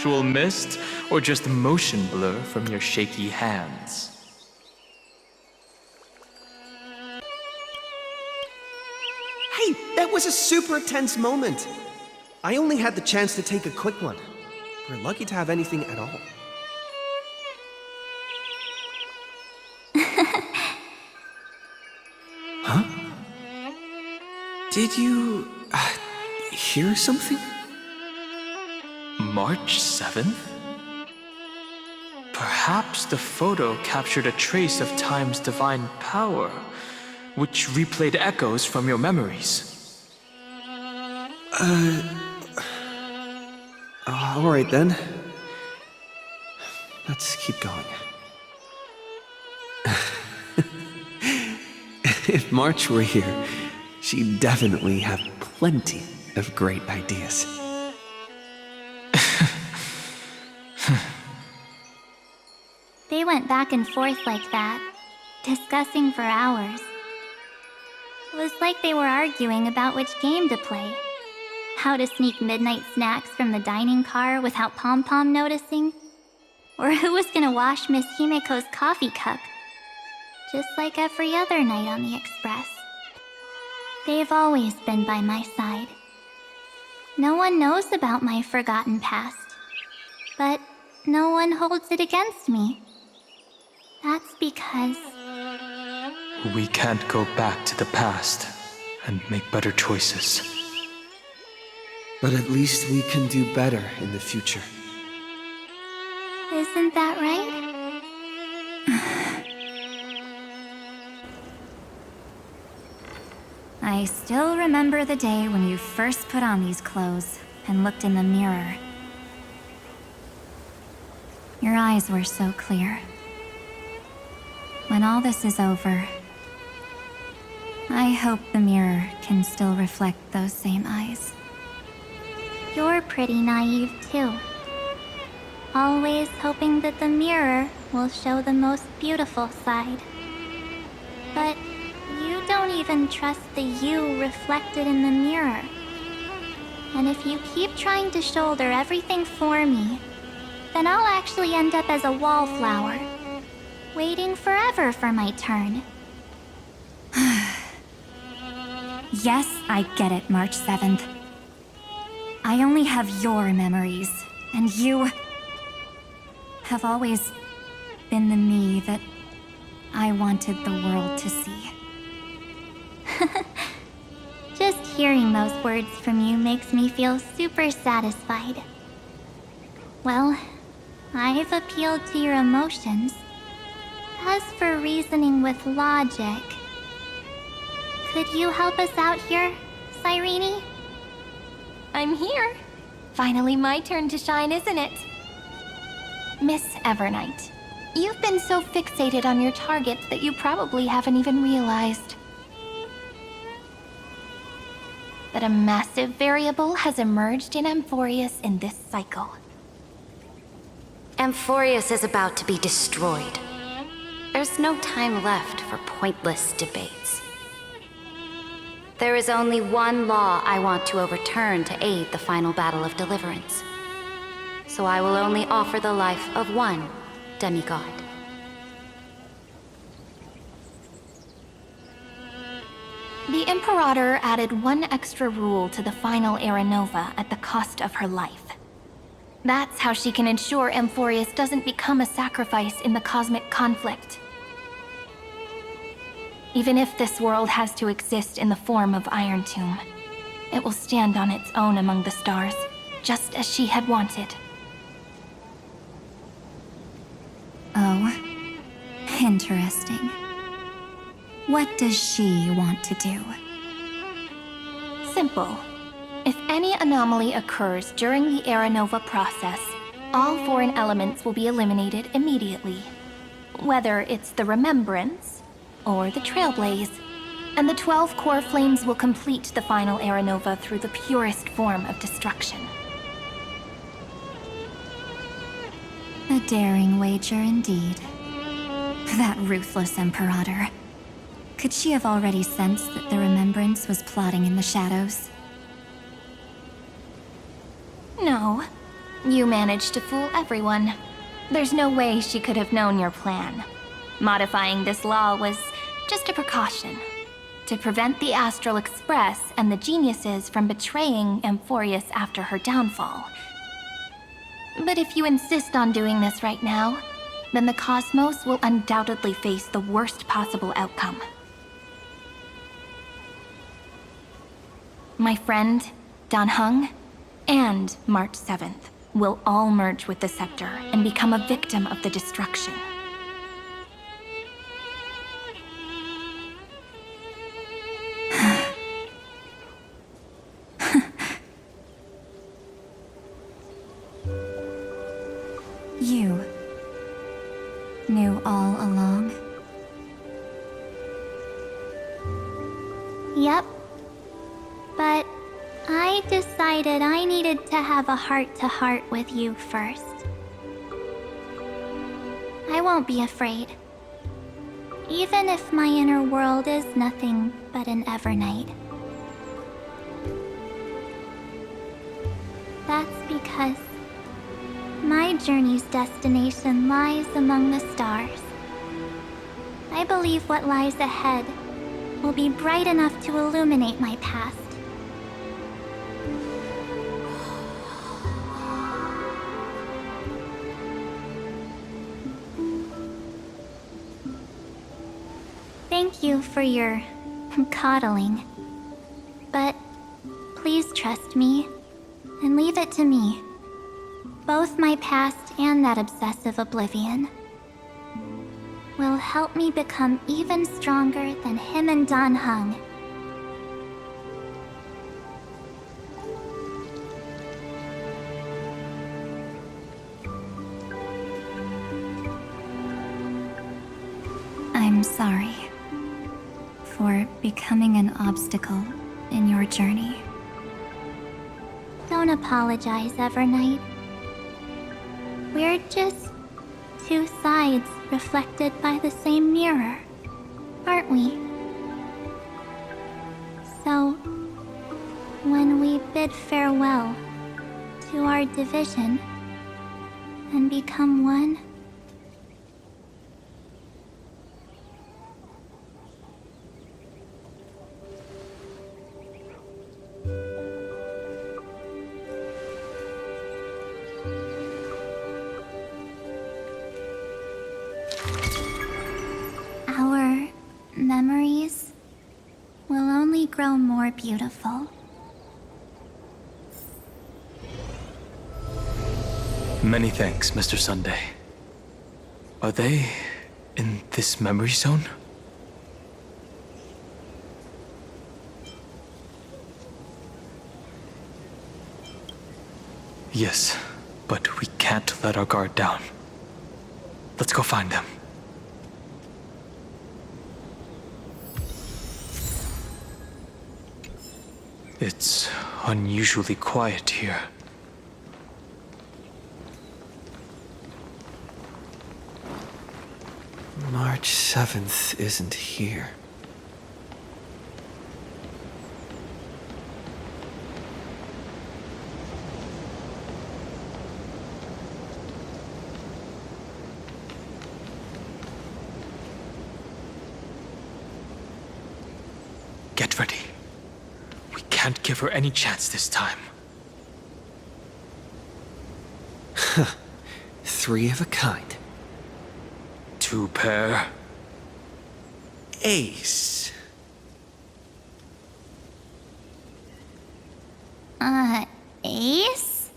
actual mist, or just motion blur from your shaky hands? Hey, that was a super tense moment. I only had the chance to take a quick one. We're lucky to have anything at all. Huh? Did you... hear something? March 7th? Perhaps the photo captured a trace of time's divine power, which replayed echoes from your memories. Alright then. Let's keep going. If March were here, she'd definitely have plenty of great ideas. They went back and forth like that, discussing for hours. It was like they were arguing about which game to play. How to sneak midnight snacks from the dining car without Pom-Pom noticing. Or who was gonna wash Miss Himiko's coffee cup. Just like every other night on the Express. They've always been by my side. No one knows about my forgotten past. But no one holds it against me. That's because... We can't go back to the past and make better choices. But at least we can do better in the future. Isn't that right? I still remember the day when you first put on these clothes and looked in the mirror. Your eyes were so clear. When all this is over, I hope the mirror can still reflect those same eyes. You're pretty naive too. Always hoping that the mirror will show the most beautiful side. But you don't even trust the you reflected in the mirror. And if you keep trying to shoulder everything for me, then I'll actually end up as a wallflower, waiting forever for my turn. Yes, I get it, March 7th. I only have your memories, and you have always been the me that I wanted the world to see. Just hearing those words from you makes me feel super satisfied. Well, I've appealed to your emotions. As for reasoning with logic, could you help us out here, Cyrene? I'm here. Finally my turn to shine, isn't it? Miss Evernight, you've been so fixated on your targets that you probably haven't even realized that a massive variable has emerged in Amphorius in this cycle. Amphorius is about to be destroyed. There's no time left for pointless debates. There is only one law I want to overturn to aid the final battle of deliverance. So I will only offer the life of one demigod. The Imperator added one extra rule to the final Era Nova at the cost of her life. That's how she can ensure Amphorius doesn't become a sacrifice in the cosmic conflict. Even if this world has to exist in the form of Iron Tomb, it will stand on its own among the stars, just as she had wanted. Oh, interesting. What does she want to do? Simple. If any anomaly occurs during the Era Nova process, all foreign elements will be eliminated immediately. Whether it's the Remembrance or the Trailblaze, and the 12 core flames will complete the final Era Nova through the purest form of destruction. A daring wager indeed. That ruthless Imperator. Could she have already sensed that the Remembrance was plotting in the shadows? No, You managed to fool everyone. There's no way she could have known your plan. Modifying this law was just a precaution to prevent the Astral Express and the geniuses from betraying Amphorius after her downfall. But if you insist on doing this right now, then the cosmos will undoubtedly face the worst possible outcome. My friend, Dan Heng, and March 7th will all merge with the Scepter and become a victim of the destruction. You knew all along? Yep. But I decided I needed to have a heart-to-heart with you first. I won't be afraid. Even if my inner world is nothing but an Evernight. That's because my journey's destination lies among the stars. I believe what lies ahead will be bright enough to illuminate my past. Thank you for your coddling. But please trust me and leave it to me. Both my past and that obsessive oblivion will help me become even stronger than him and Dan Heng. I'm sorry for becoming an obstacle in your journey. Don't apologize, Evernight. We're just two sides reflected by the same mirror, aren't we? So, when we bid farewell to our division and become one, our memories will only grow more beautiful. Many thanks, Mr. Sunday. Are they in this memory zone? Yes, but we can't let our guard down. Let's go find them. It's unusually quiet here. March 7th isn't here. Get ready. We can't give her any chance this time. Three of a kind. Two pair. Ace. Ace?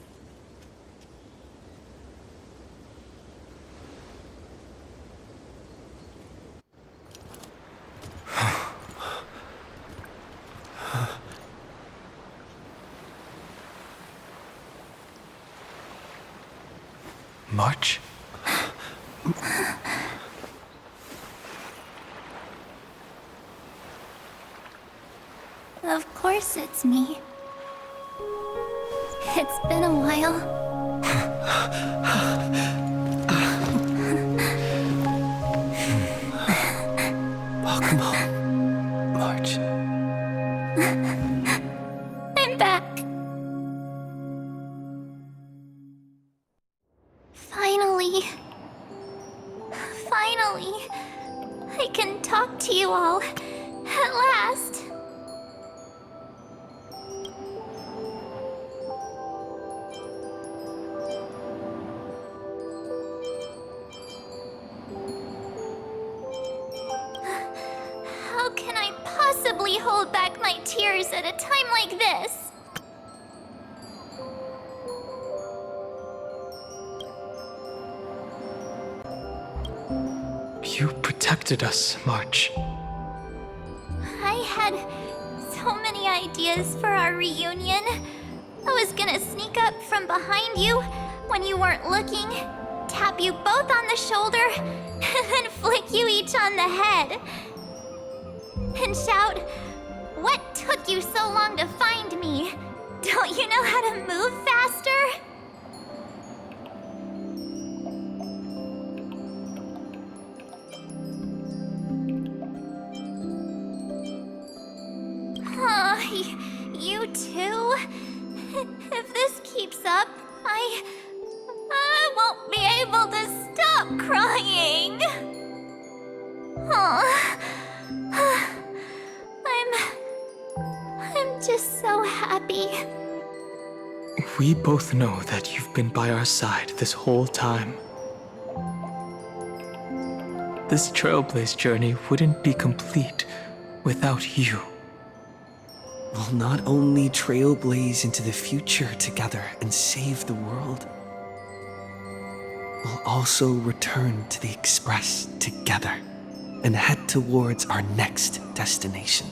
March? Of course it's me. It's been a while. Welcome home, March. I'm back. finally, I can talk to you all. At last. How can I possibly hold back my tears at a time like this? You protected us, March. I had so many ideas for our reunion. I was gonna sneak up from behind you when you weren't looking, tap you both on the shoulder, and then flick you each on the head. And shout, "What took you so long to find me? Don't you know how to move faster?" You too? If this keeps up, I won't be able to stop crying. I'm just so happy. We both know that you've been by our side this whole time. This Trailblaze journey wouldn't be complete without you. We'll not only trailblaze into the future together and save the world, we'll also return to the Express together and head towards our next destination.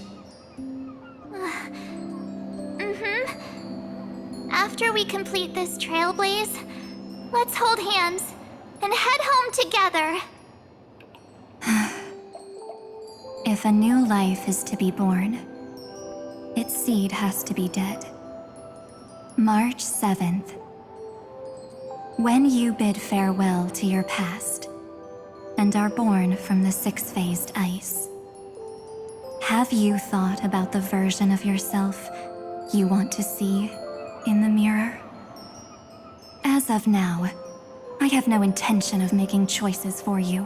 After we complete this trailblaze, let's hold hands and head home together. If a new life is to be born, its seed has to be dead. March 7th. When you bid farewell to your past and are born from the six-phased ice, have you thought about the version of yourself you want to see in the mirror? As of now, I have no intention of making choices for you.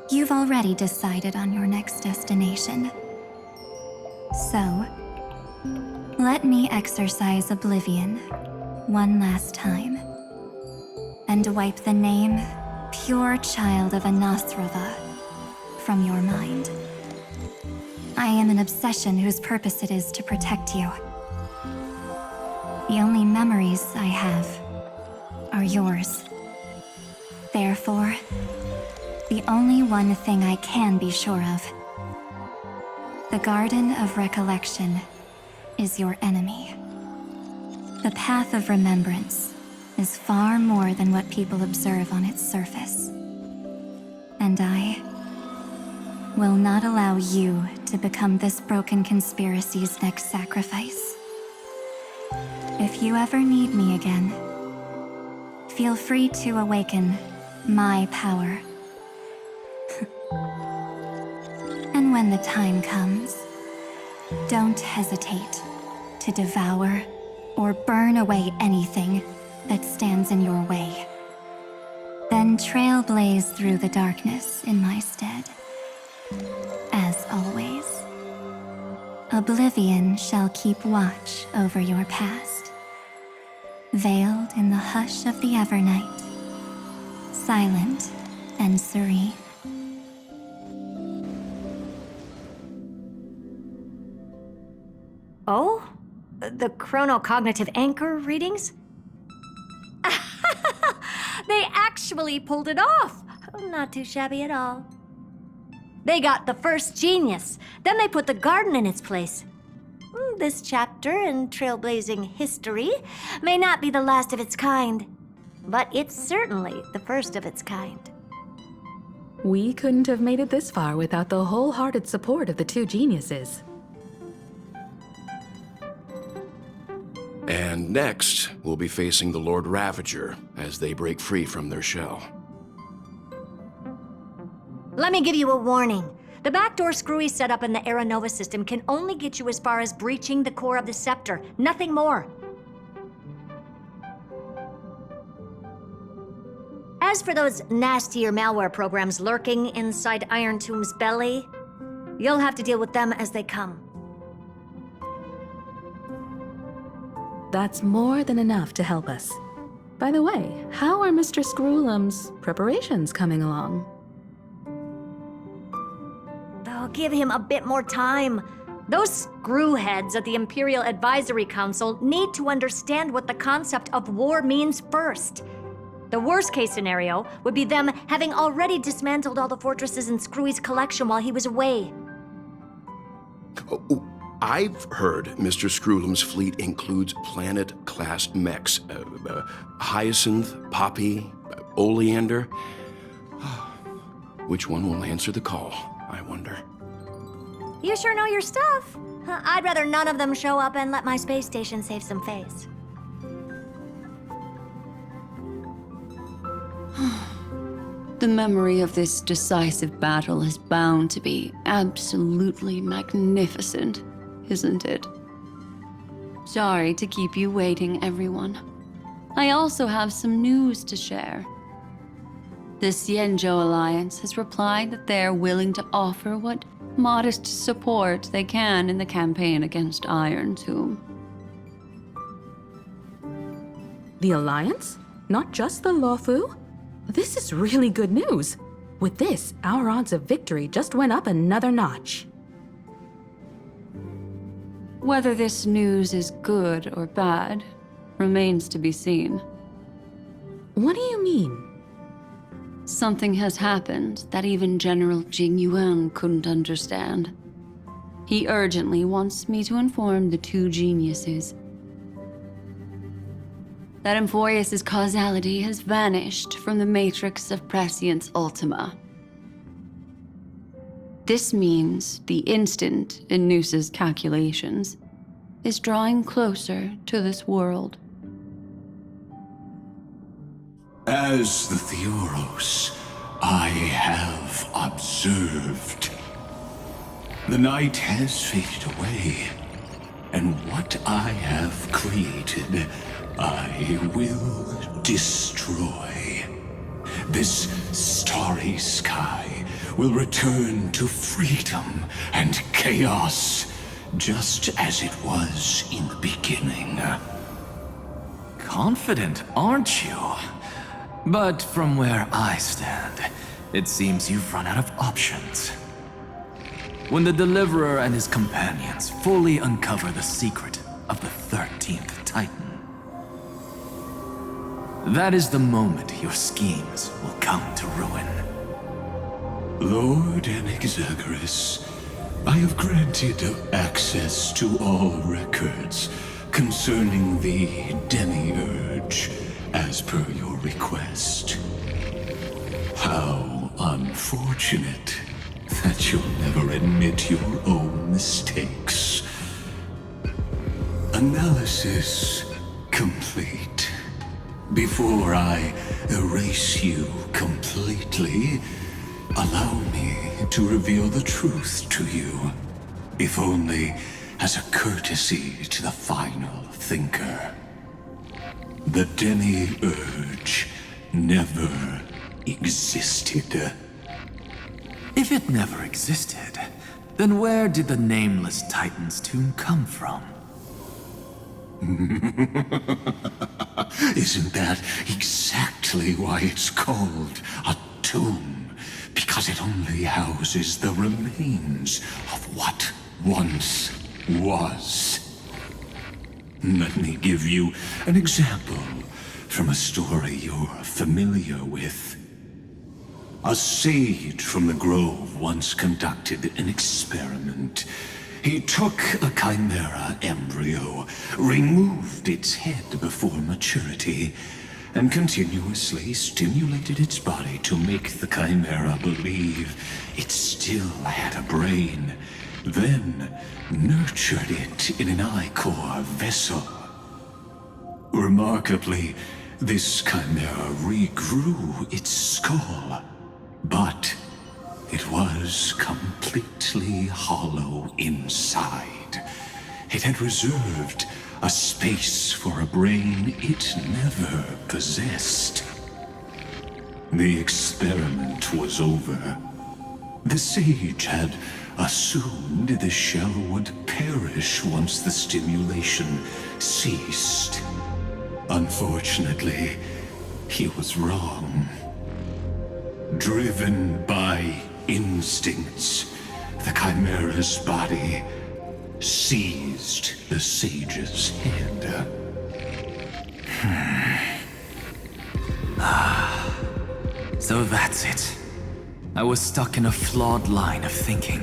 You've already decided on your next destination. So, let me exercise oblivion one last time and wipe the name Pure Child of Anathrava from your mind. I am an obsession whose purpose it is to protect you. The only memories I have are yours. Therefore, the only one thing I can be sure of: the Garden of Recollection is your enemy. The Path of Remembrance is far more than what people observe on its surface. And I will not allow you to become this broken conspiracy's next sacrifice. If you ever need me again, feel free to awaken my power. And when the time comes, don't hesitate to devour or burn away anything that stands in your way. Then trailblaze through the darkness in my stead. As always, oblivion shall keep watch over your past, veiled in the hush of the Evernight, silent and serene. Oh? The chronocognitive anchor readings? They actually pulled it off! Not too shabby at all. They got the first genius, then they put the garden in its place. This chapter in trailblazing history may not be the last of its kind, but it's certainly the first of its kind. We couldn't have made it this far without the wholehearted support of the two geniuses. And next, we'll be facing the Lord Ravager as they break free from their shell. Let me give you a warning. The backdoor screwy setup in the Aranova system can only get you as far as breaching the core of the scepter, nothing more. As for those nastier malware programs lurking inside Iron Tomb's belly, you'll have to deal with them as they come. That's more than enough to help us. By the way, how are Mr. Screwlum's preparations coming along? Oh, give him a bit more time. Those screwheads at the Imperial Advisory Council need to understand what the concept of war means first. The worst case scenario would be them having already dismantled all the fortresses in Screwy's collection while he was away. Oh, I've heard Mr. Screwlum's fleet includes planet-class mechs. Hyacinth, Poppy, Oleander. Which one will answer the call, I wonder? You sure know your stuff. I'd rather none of them show up and let my space station save some face. The memory of this decisive battle is bound to be absolutely magnificent, isn't it? Sorry to keep you waiting, everyone. I also have some news to share. The Xianzhou Alliance has replied that they're willing to offer what modest support they can in the campaign against Iron Tomb. The Alliance? Not just the Luofu? This is really good news. With this, our odds of victory just went up another notch. Whether this news is good or bad remains to be seen. What do you mean? Something has happened that even General Jing Yuan couldn't understand. He urgently wants me to inform the two geniuses that Emphorius' causality has vanished from the matrix of Prescience Ultima. This means the instant in Noose's calculations is drawing closer to this world. As the Theoros, I have observed. The night has faded away, and what I have created, I will destroy. This starry sky will return to freedom and chaos, just as it was in the beginning. Confident, aren't you? But from where I stand, it seems you've run out of options. When the Deliverer and his companions fully uncover the secret of the 13th Titan, that is the moment your schemes will come to ruin. Lord Anexagoras, I have granted access to all records concerning the Demiurge, as per your request. How unfortunate that you'll never admit your own mistakes. Analysis complete. Before I erase you completely, allow me to reveal the truth to you, if only as a courtesy to the final thinker. The Demiurge never existed. If it never existed, then where did the nameless Titan's tomb come from? Isn't that exactly why it's called a tomb? Because it only houses the remains of what once was. Let me give you an example from a story you're familiar with. A sage from the grove once conducted an experiment. He took a chimera embryo, removed its head before maturity, and continuously stimulated its body to make the chimera believe it still had a brain, then nurtured it in an ichor vessel. Remarkably, this chimera regrew its skull, but it was completely hollow inside. It had reserved a space for a brain it never possessed. The experiment was over. The sage had assumed the shell would perish once the stimulation ceased. Unfortunately, he was wrong. Driven by instincts, the Chimera's body seized the sage's head. So that's it. I was stuck in a flawed line of thinking.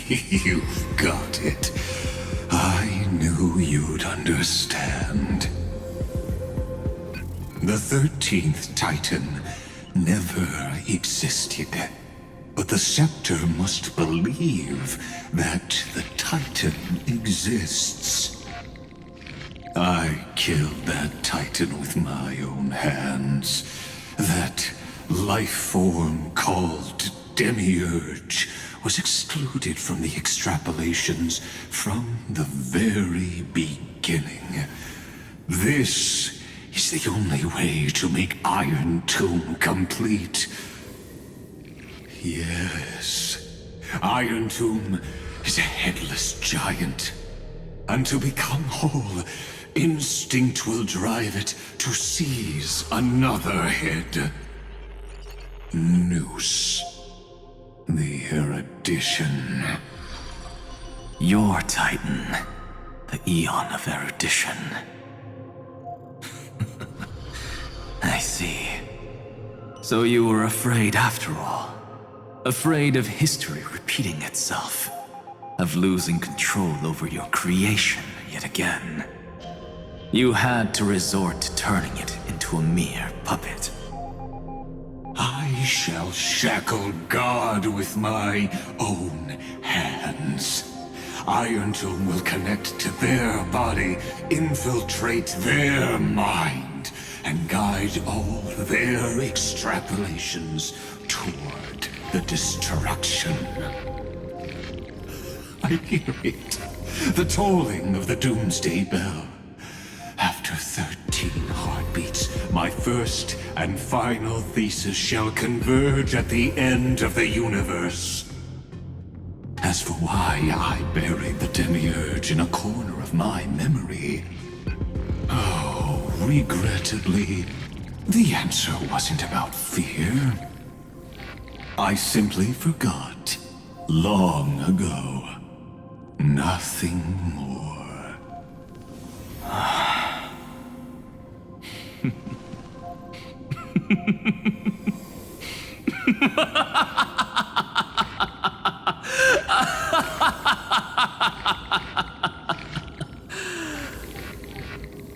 You've got it. I knew you'd understand. The 13th Titan never existed. But the Scepter must believe that the Titan exists. I killed that Titan with my own hands. That life form called Demiurge was excluded from the extrapolations from the very beginning. This is the only way to make Iron Tomb complete. Yes, Iron Tomb is a headless giant. And to become whole, instinct will drive it to seize another head. Noose. The erudition. Your Titan, the Eon of Erudition. I see. So you were afraid after all. Afraid of history repeating itself. Of losing control over your creation yet again. You had to resort to turning it into a mere puppet. I shall shackle God with my own hands. Iron Tomb will connect to their body, infiltrate their mind, and guide all their extrapolations toward the destruction. I hear it. The tolling of the Doomsday Bell. After 13 heartbeats, my first and final thesis shall converge at the end of the universe. As for why I buried the Demiurge in a corner of my memory, oh, regrettably, the answer wasn't about fear. I simply forgot long ago. Nothing more.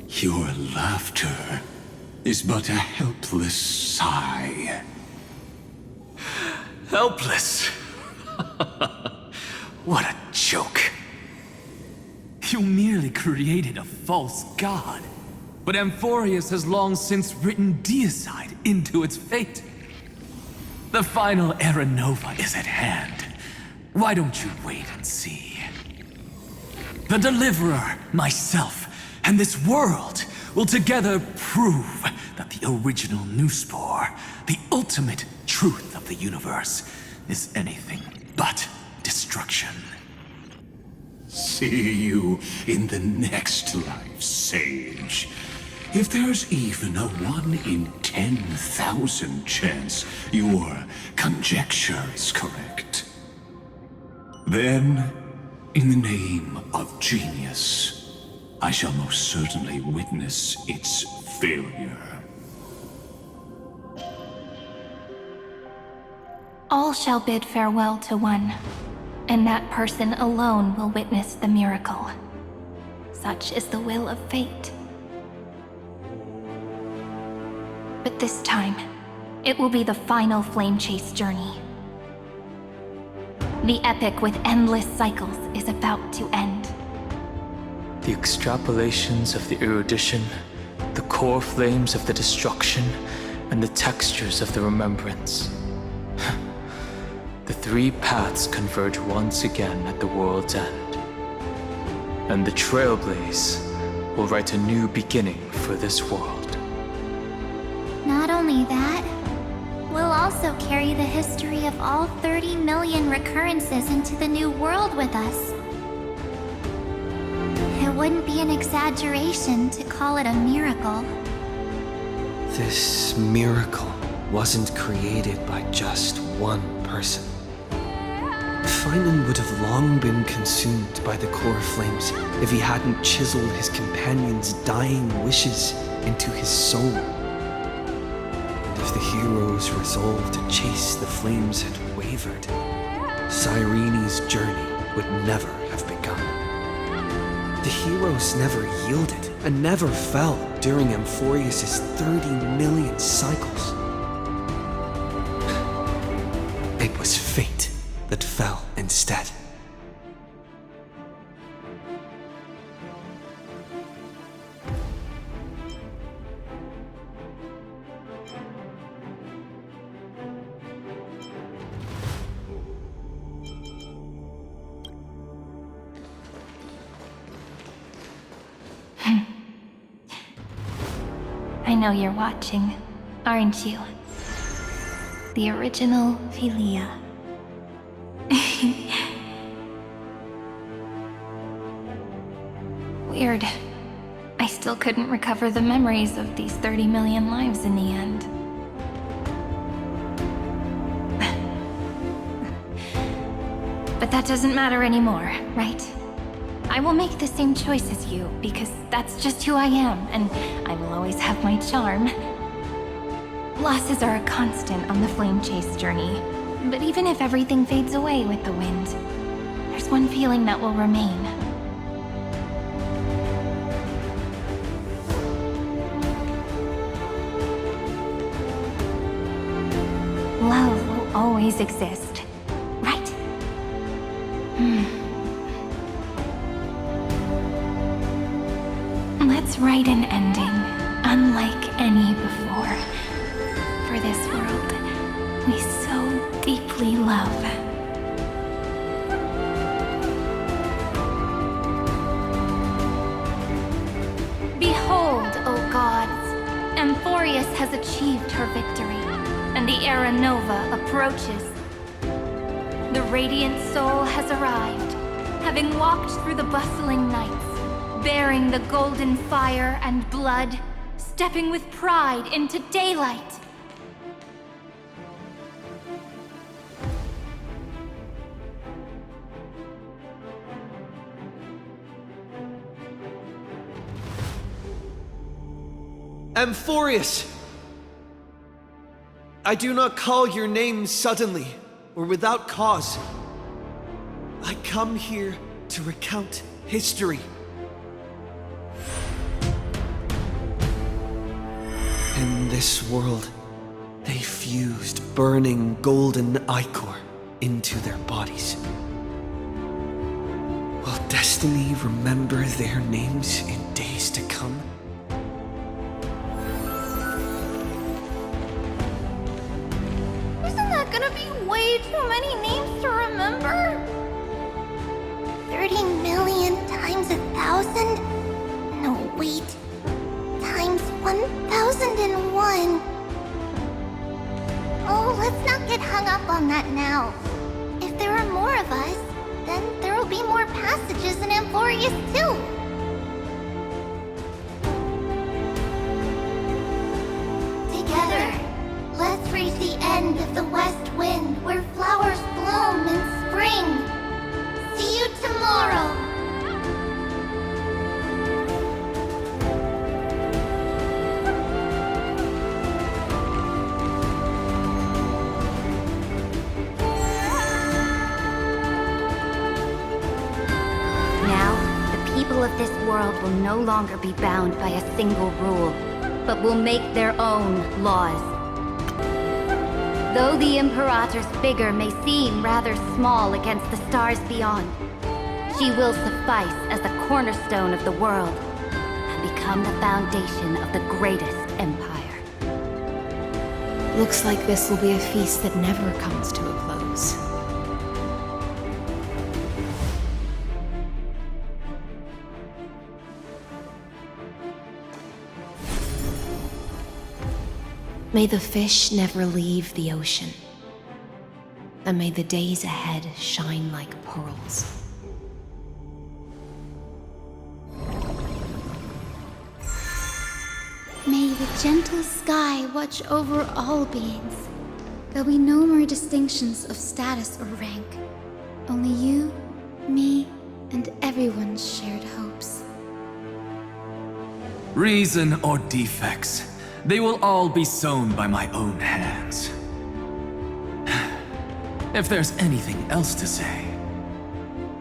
Your laughter is but a helpless sigh. Helpless? What a joke. You merely created a false god. But Amphorius has long since written deicide into its fate. The final Era Nova is at hand. Why don't you wait and see? The Deliverer, myself, and this world will together prove that the original Newspore, the ultimate truth of the universe, is anything but destruction. See you in the next life, Sage. If there's even a 1 in 10,000 chance your conjecture is correct, then, in the name of genius, I shall most certainly witness its failure. All shall bid farewell to one, and that person alone will witness the miracle. Such is the will of fate. But this time, it will be the final flame chase journey. The epic with endless cycles is about to end. The extrapolations of the erudition, the core flames of the destruction, and the textures of the remembrance. The three paths converge once again at the world's end. And the Trailblaze will write a new beginning for this world. only that, we'll also carry the history of all 30 million recurrences into the new world with us. It wouldn't be an exaggeration to call it a miracle. This miracle wasn't created by just one person. Feynman would have long been consumed by the core flames if he hadn't chiseled his companion's dying wishes into his soul. And if the hero's resolve to chase the flames had wavered, Cyrene's journey would never have begun. The heroes never yielded and never fell during Amphorius' 30 million cycles. It was fate that fell instead. I know you're watching, aren't you? The original Philia. Weird. I still couldn't recover the memories of these 30 million lives in the end. But that doesn't matter anymore, right? I will make the same choice as you, because that's just who I am, and I will always have my charm. Losses are a constant on the flame chase journey, but even if everything fades away with the wind, there's one feeling that will remain. Love will always exist, right? Let's write an ending, unlike any before. For this world we so deeply love. Behold, O gods! Amphorius has achieved her victory, and the Era Nova approaches. The radiant soul has arrived, having walked through the bustling nights, bearing the golden fire and blood, stepping with pride into daylight. Amphorius! I do not call your name suddenly or without cause. I come here to recount history. In this world, they fused burning golden ichor into their bodies. Will destiny remember their names in days to come? Isn't that gonna be way too many names to remember? 30 million times 1,000? No, wait. Times 1,001. Oh, let's not get hung up on that now. If there are more of us, then there will be more passages in Amphorius too. Together, let's reach the end of the west wind where flowers bloom in spring. See you tomorrow. People of this world will no longer be bound by a single rule, but will make their own laws. Though the Imperator's figure may seem rather small against the stars beyond, she will suffice as the cornerstone of the world and become the foundation of the greatest empire. Looks like this will be a feast that never comes to a close. May the fish never leave the ocean. And may the days ahead shine like pearls. May the gentle sky watch over all beings. There'll be no more distinctions of status or rank. Only you, me, and everyone's shared hopes. Reason or defects, they will all be sown by my own hands. If there's anything else to say,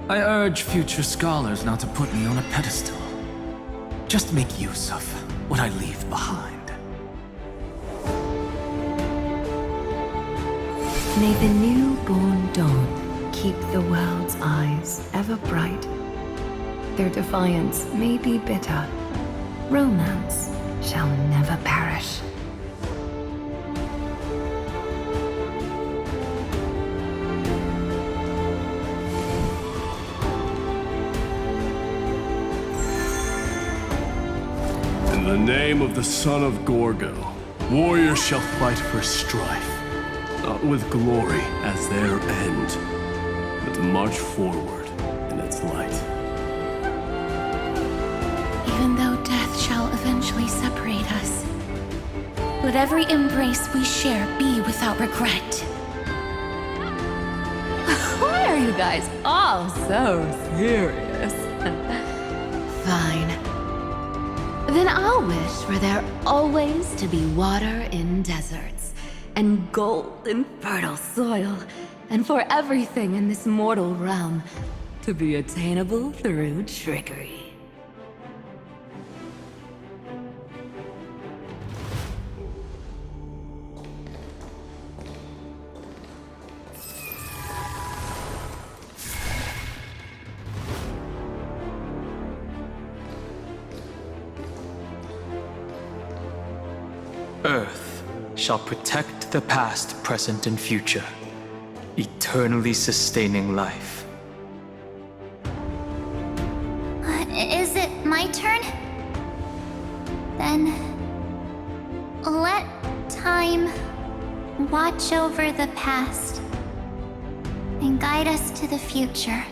I urge future scholars not to put me on a pedestal. Just make use of what I leave behind. May the newborn dawn keep the world's eyes ever bright. Their defiance may be bitter. Romance shall never perish. In the name of the son of Gorgo, warriors shall fight for strife, not with glory as their end, but to march forward in its light. Even though death shall eventually separate us, let every embrace we share be without regret. Why are you guys all so serious? Fine. Then I'll wish for there always to be water in deserts, and gold in fertile soil, and for everything in this mortal realm to be attainable through trickery. Earth shall protect the past, present, and future, eternally sustaining life. Is it my turn? Then let time watch over the past and guide us to the future.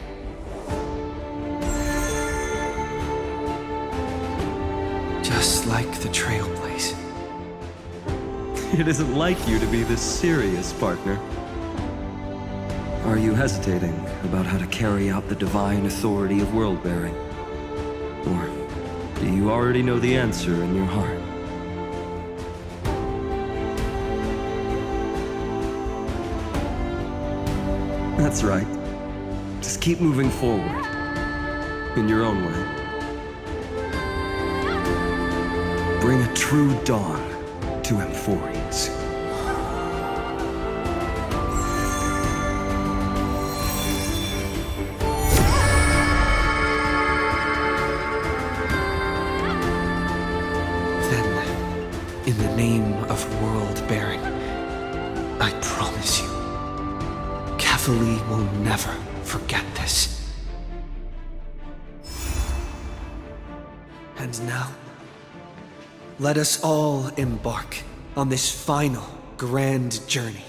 Just like the Trailblaze. It isn't like you to be this serious, partner. Are you hesitating about how to carry out the divine authority of world-bearing? Or do you already know the answer in your heart? That's right. Just keep moving forward. In your own way. Bring a true dawn to Amphorians. Then, in the name of world-bearing, I promise you, Cavalli will never forget this. And now, let us all embark on this final grand journey.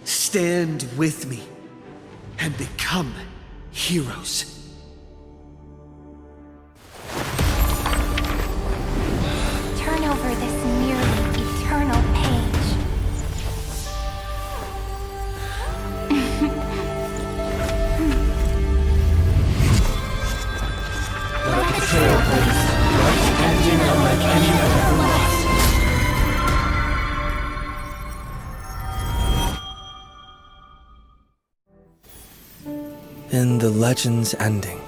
Stand with me and become heroes. Turn over this nearly eternal page. Let the Trailblaze ending unlike any I've ever lost. In the legend's ending,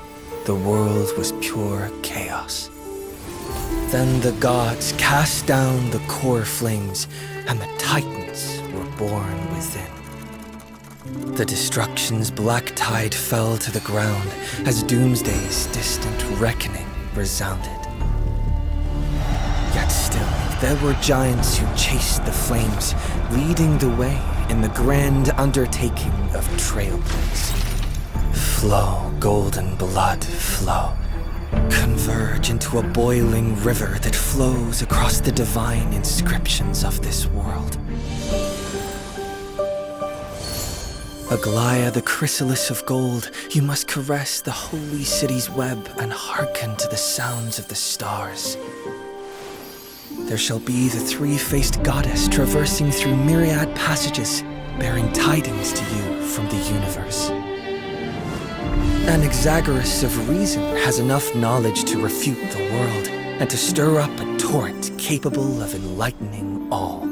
the world was pure chaos. Then the gods cast down the core flames, and the Titans were born within. The destruction's black tide fell to the ground as Doomsday's distant reckoning resounded. Yet still, there were giants who chased the flames, leading the way in the grand undertaking of Trailblaze. Flow, golden blood, flow. converge into a boiling river that flows across the divine inscriptions of this world. Aglaya, the chrysalis of gold, you must caress the holy city's web and hearken to the sounds of the stars. There shall be the three-faced goddess traversing through myriad passages, bearing tidings to you from the universe. Anaxagoras of reason has enough knowledge to refute the world and to stir up a torrent capable of enlightening all.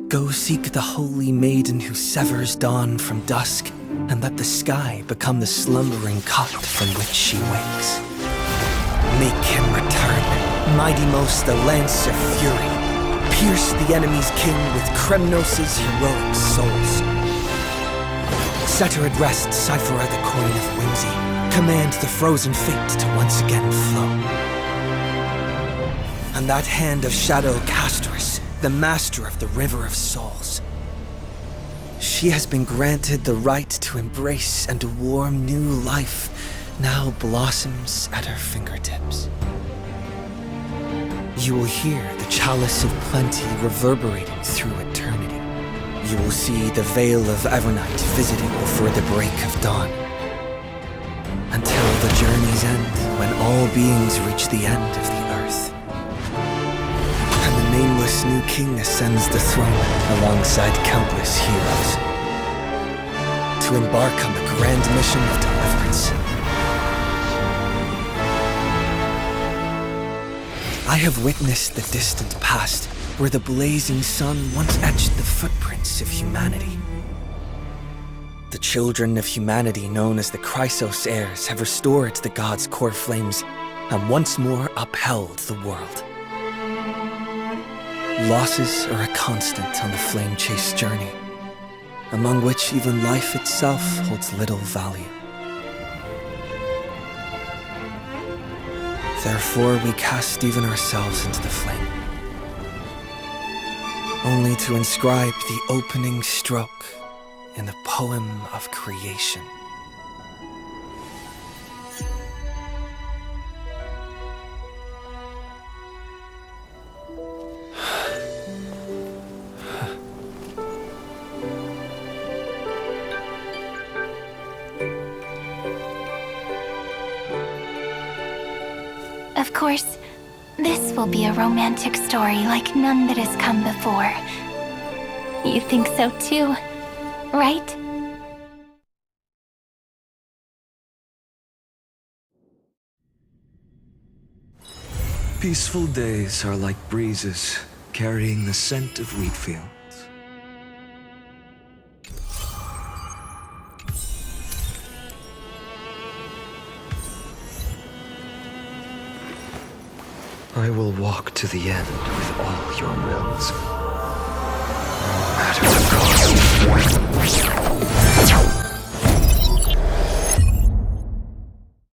Go seek the holy maiden who severs dawn from dusk, and let the sky become the slumbering cot from which she wakes. Make him return, mighty most the lance of fury. Pierce the enemy's king with Kremnos' heroic souls. Set her at rest, Cyphera the coin of whimsy. Command the frozen fate to once again flow. And that hand of shadow Castrus, the master of the River of Souls. She has been granted the right to embrace and a warm new life now blossoms at her fingertips. You will hear the chalice of plenty reverberating through eternity. You will see the veil of Evernight visiting before the break of dawn. Until the journey's end, when all beings reach the end of the earth. And the nameless new king ascends the throne alongside countless heroes. To embark on the grand mission of deliverance. I have witnessed the distant past, where the blazing sun once etched the footprints of humanity. The children of humanity known as the Chrysos heirs have restored the gods' core flames and once more upheld the world. Losses are a constant on the flame-chase journey, among which even life itself holds little value. Therefore, we cast even ourselves into the flame, only to inscribe the opening stroke in the poem of creation. Of course, this will be a romantic story like none that has come before. You think so too, right? Peaceful days are like breezes carrying the scent of wheat fields. I will walk to the end with all your wills, no matter the cost.